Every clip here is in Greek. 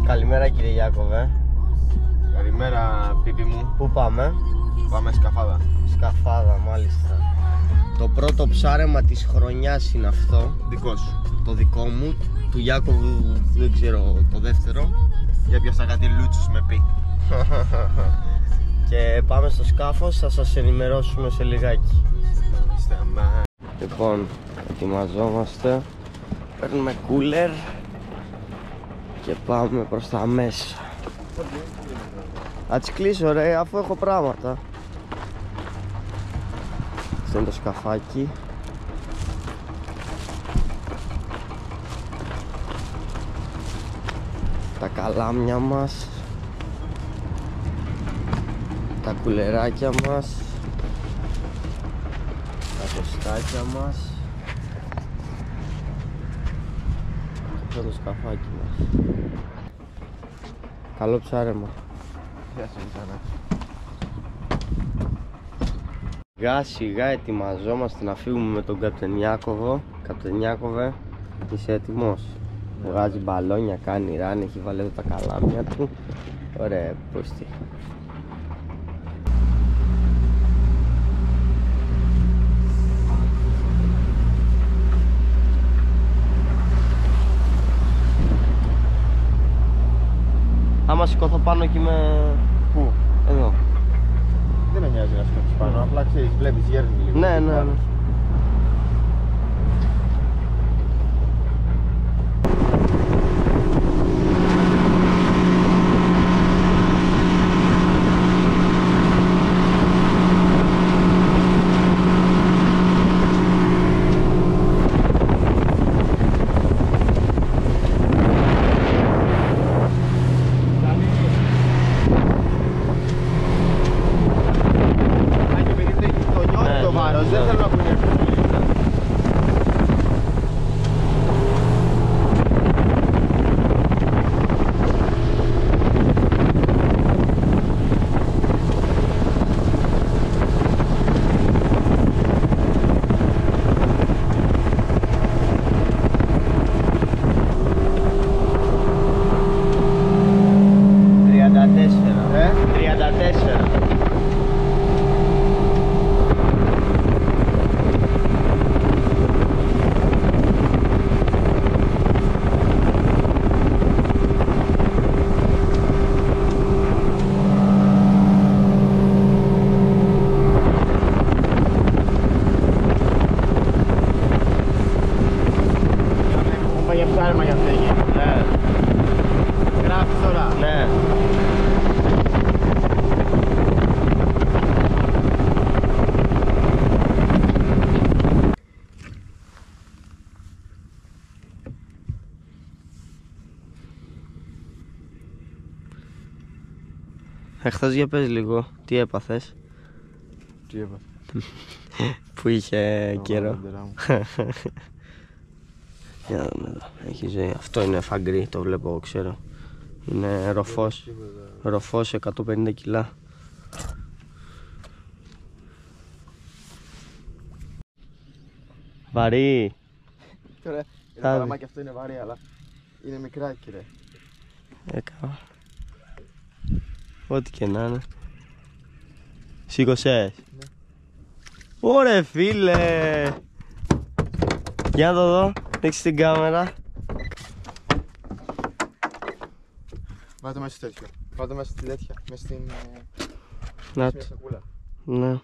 Καλημέρα κύριε Ιάκωβε. Καλημέρα πίπη μου. Πού πάμε? Πάμε Σκαφάδα. Σκαφάδα, μάλιστα. Το πρώτο ψάρεμα της χρονιάς είναι αυτό. Δικό σου. Το δικό μου. Του Ιάκωβου δεν ξέρω το δεύτερο. Για πιάσα κάτι λούτσους με πει. Και πάμε στο σκάφος, θα σας ενημερώσουμε σε λιγάκι. Λοιπόν, ετοιμαζόμαστε. Παίρνουμε κούλερ και πάμε προς τα μέσα. Θα τις κλείσω ρε, αφού έχω πράγματα. Αυτό είναι το σκαφάκι. Τα καλάμια μας, τα κουλεράκια μας, τα τοστάκια μας. Αυτό το σκαφάκι μας. Καλό ψάρεμα. Σιγά σιγά ετοιμαζόμαστε να φύγουμε με τον Καπτεν Ιάκωβο. Καπτεν Ιάκωβε, είσαι έτοιμος? Βγάζει μπαλόνια, κάνει ράν, έχει βάλει εδώ τα καλάμια του. Ωραία, πούστη. Άμα σηκώθω πάνω εκεί με... Πού? Εδώ. Δεν με νοιάζει να σκέφτεσαι πάνω, απλά ξέρεις, βλέπεις γέρνει λίγο. Ναι, ναι, ναι. Δεν θέλω να κουνιέσαι. Για ψάρεμα για αυτή. Ναι. Γράφεις τώρα. Ναι. Εχθές για πες λίγο, τι έπαθες? Τι έπαθα? Που είχε καιρό. Μπαντέρα μου. Για να δούμε εδώ, έχει ζωή. Αυτό είναι φαγκρί, το βλέπω, εγώ ξέρω. Είναι ροφός 150 κιλά. Βαρύ. Τώρα, το παραμάκι αυτό είναι βαρύ, αλλά είναι μικρά κύριε. Έκανα. Ό,τι και να είναι. Σήκωσες? Ναι. Ωρε φίλε. Για να το δω, δείξεις την κάμερα. Βάζω μέσα στο τέτοιο. Βάζω μέσα στη τέτοια. Μέσα στην... Να στη σακούλα. Ναι.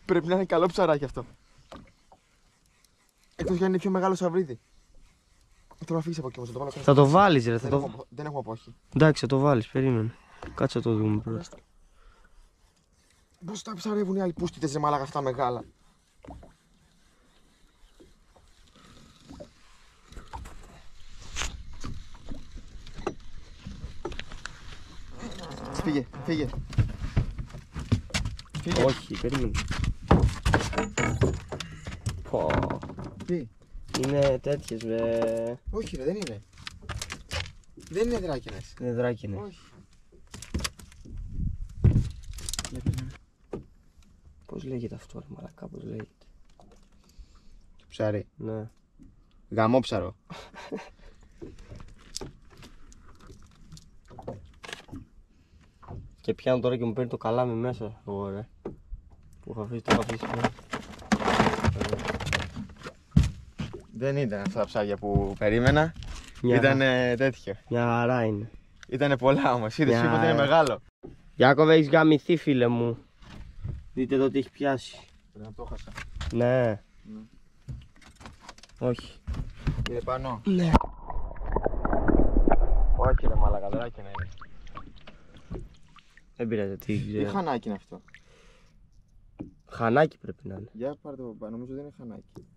Πρέπει να είναι καλό ψαράκι αυτό. Εκτός για να είναι πιο μεγάλο σαβρίδι. Θέλω να φύγεις από εκεί όμως, το βάλω κάτω. Θα το βάλεις ρε, Δεν έχουμε από όχι. Εντάξει, θα το βάλεις, περίμενε. Κάτσε να το δούμε πρώτα. Πώς τα ψαρεύουν οι άλλοι πούστιτες ρε μάλακα αυτά μεγάλα. Φύγε, φύγε. Όχι, περίμενε. Πω. Τι? Είναι τέτοιες με... Όχι ρε, δεν είναι. Δεν είναι δράκινες. Είναι δράκινες. Όχι. Πώς λέγεται αυτό ρε μαλακά, πώς λέγεται? Το ψάρι. Ναι. Γαμόψαρο. Και πιάνω τώρα και μου παίρνει το καλάμι μέσα. Εγώ ρε. Που είχα αφήσει, το είχα αφήσει. Δεν ήταν αυτά τα ψάρια που περίμενα. Ήταν τέτοιο. Μια χαρά είναι. Ήτανε πολλά όμως. Είδες, είπα ότι είναι μεγάλο. Γιάκωβε, έχεις γαμηθεί φίλε μου. Δείτε εδώ τι έχει πιάσει. Πρέπει να το χάσα. Ναι. Όχι. Είναι πάνω. Ναι. Όχι ρε μαλακα, δράκινα είναι. Δεν πειράζει, τι Τι ξέρω. χανάκι είναι αυτό? Χανάκι πρέπει να είναι. Για πάρτε από πάνω, νομίζω δεν είναι χανάκι.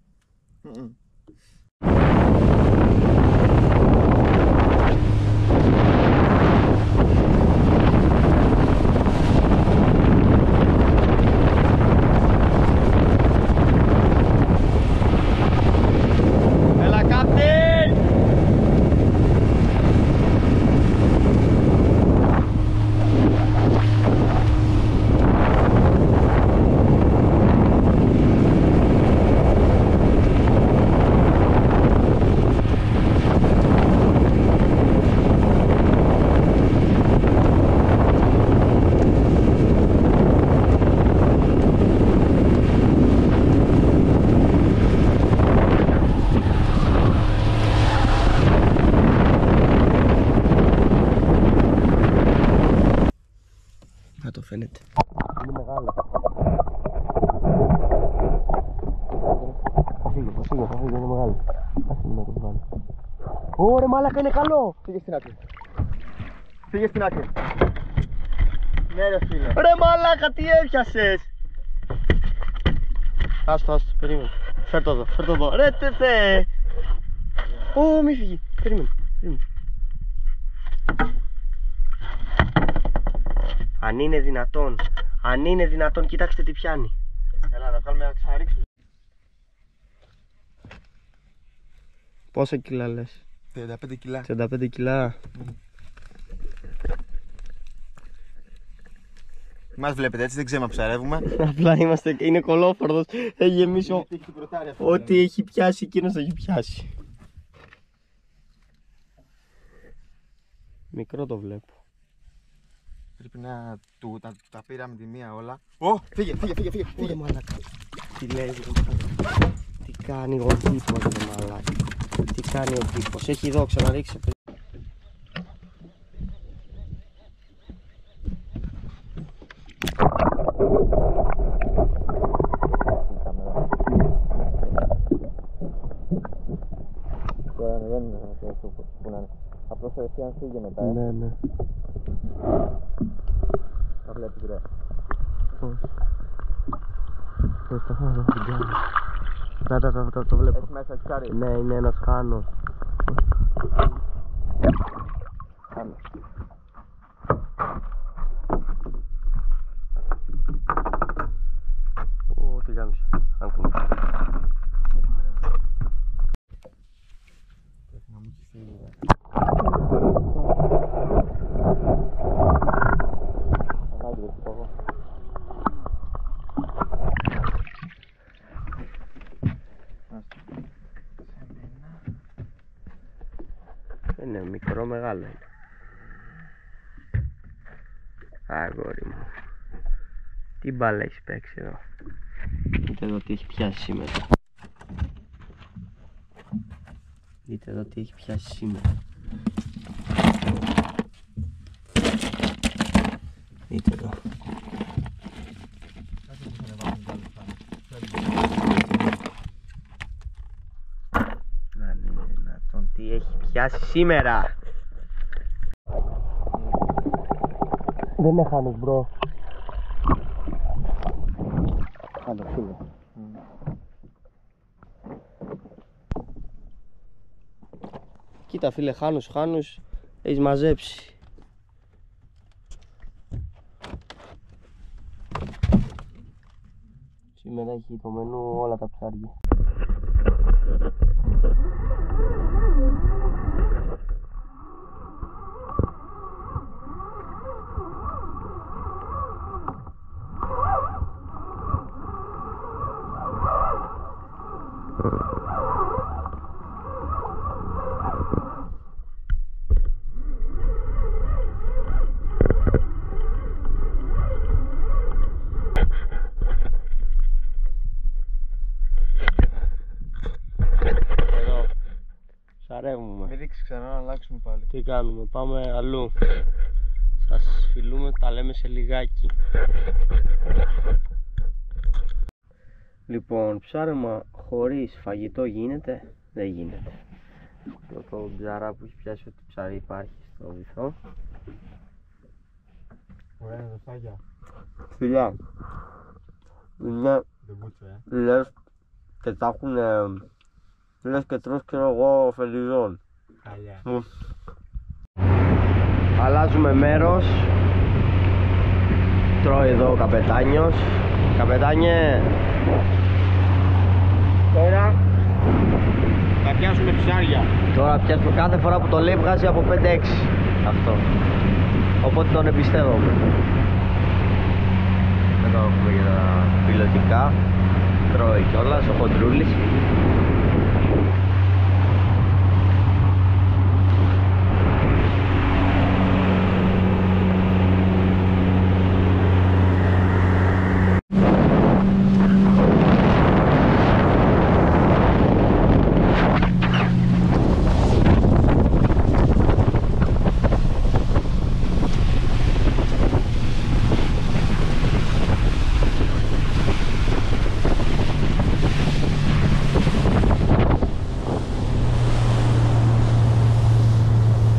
Έλα κάπτεν! Να το φαίνεται. Είναι μεγάλο. Θα φύγει, είναι μεγάλο. Άσε να το βγάλω. Ωρε μάλακα, είναι καλό! Φύγε στην άκρη. Φύγε στην άκρη. Ναι ρε φίλε. Ρε μάλακα, τι έπιασες! Άστο, περίμενε. Φέρ' το εδώ. Ρε τε! Ω, μη φύγει. Περίμενε. Αν είναι δυνατόν, κοιτάξτε τι πιάνει. Έλα να βγάλουμε να ξαναρίξουμε. Πόσα κιλά λες? 35 κιλά. 35 κιλά. Μας βλέπετε έτσι, δεν ξέρουμε να ψαρεύουμε. Απλά είναι κολόφορδος. Έχει γεμίσει Έχει το πρωτάρι αυτό. ό,τι έχει πιάσει, εκείνος έχει πιάσει. Μικρό το βλέπω. Πρέπει να τα πήραμε τη μία όλα. Φύγε. Ρε μαλάκα. Τι λέει ρε μαλάκα. Τι κάνει ο τύπος ρε μαλάκα. Τι κάνει ο τύπος. Έχει δόξα να ρίξει. Τώρα δεν είναι αυτό που να είναι. Απλώς εσύ αν φύγει μετά. Ναι. Τα βλέπεις ρε. Πώς. Προσπαθώ να την κάνω. Το βλέπω. Έχει μέσα ψάρι. Ναι, είναι ένας χάνος. Χάνος. Τι γάμισα. Άκουμε. Πρέπει να μου έχει φύγει ρε. Ανάγκη δεν σου πω εγώ. Είναι μικρό, μεγάλο είναι. Αγόρι μου. Τι μπάλα έχεις παίξει εδώ. Δείτε εδώ τι έχει πιάσει σήμερα. Δείτε εδώ τι έχει πιάσει σήμερα. Δείτε εδώ. Να είναι δυνατόν τι έχει πιάσει σήμερα. Δεν είναι χάνος μπρο. Χάνος φίλε. Κοίτα φίλε, χάνους έχεις μαζέψει. Σήμερα έχει το μενού όλα τα ψάρια. Ξανά να αλλάξουμε πάλι. Τι κάνουμε, πάμε αλλού. Σας φιλούμε, τα λέμε σε λιγάκι. Λοιπόν, ψάρεμα χωρίς φαγητό γίνεται? Δεν γίνεται. Το ψαρά που έχει πιάσει ό,τι ψάρι υπάρχει στο βυθό. Ωραία είναι δοστάκια. Φιλιά, είναι λες και τα έχουν, λες και τρως και εγώ φελιζόν. Χαλιά. Αλλάζουμε μέρος. Τρώει εδώ ο καπετάνιος. Καπετάνιε, τώρα Θα πιάσουμε ψάρια. Τώρα πιάσουμε, κάθε φορά που το λέει βγάζει από 5-6 αυτό. Οπότε τον εμπιστεύομαι. Εδώ έχουμε για τα πιλωτικά. Τρώει κιόλας ο χοντρούλης.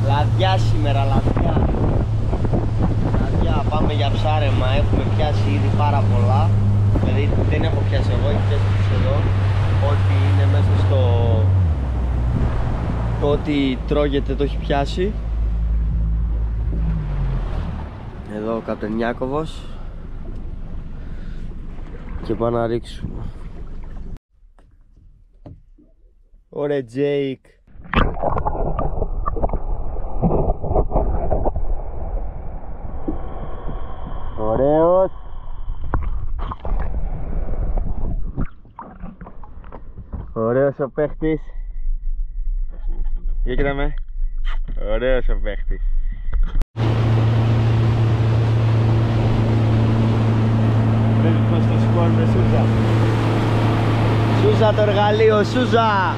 Λαδιά σήμερα, λαδιά. Λαδιά, πάμε για ψάρεμα. Έχουμε πιάσει ήδη πάρα πολλά. Δηλαδή δεν έχω πιάσει εγώ, έχει πιάσει εδώ. Ό,τι είναι μέσα στο... Το ό,τι τρώγεται το έχει πιάσει. Εδώ ο Καπτενιάκοβος. Και πάω να ρίξουμε. Ωραία Τζέικ. Ωραίος. Ωραίος ο παίχτης. Για κοίτα με. Ωραίος ο παίχτης. Πρέπει πως το σηκώνουμε Σούζα. Σούζα το εργαλείο, Σούζα.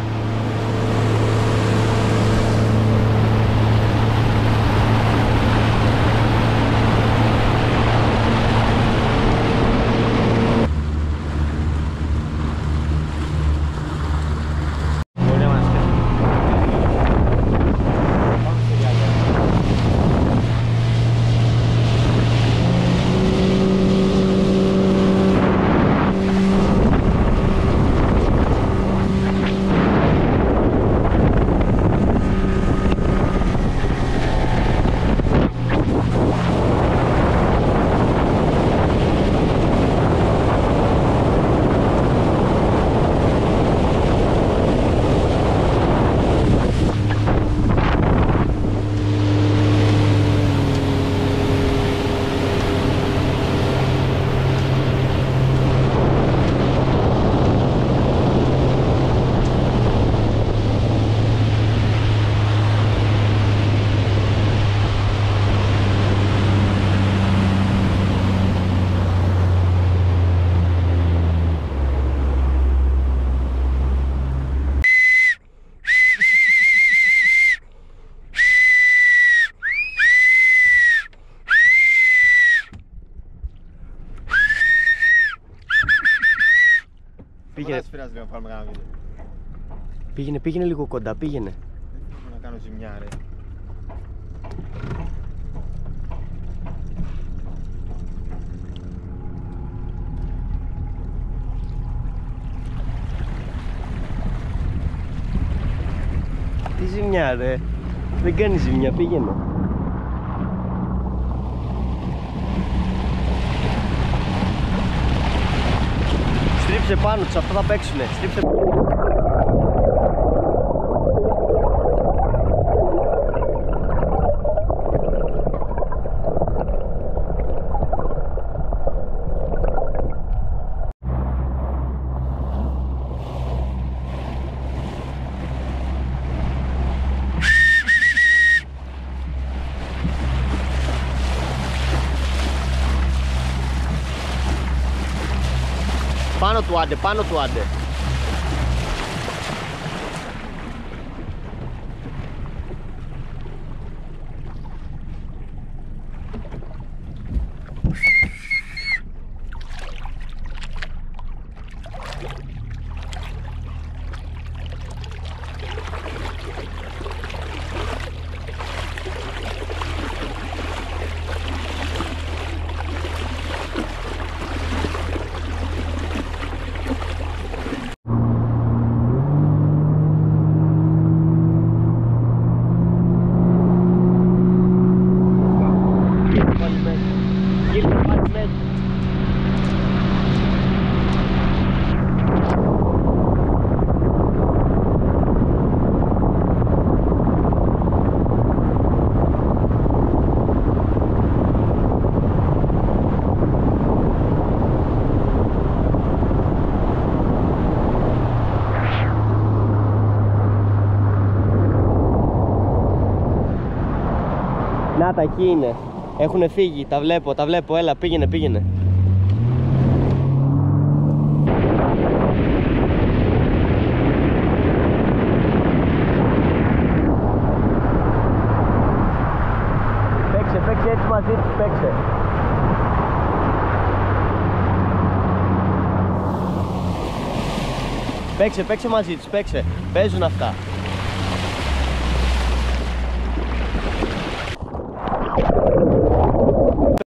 Πήγαινε λίγο κοντά, πήγαινε. Δεν θέλω να κάνω ζημιά ρε. Τι ζημιά ρε, δεν κάνει ζημιά, πήγαινε. Στρίψε πάνω τους, αυτά θα παίξουνε, στρίψε. Πάνω του άντε, πάνω του άντε. Να τα, εκεί είναι. Έχουνε φύγει, τα βλέπω, έλα, πήγαινε. Παίξε έτσι μαζί τους, παίξε. Παίξε μαζί τους, παίξε. Παίζουν αυτά.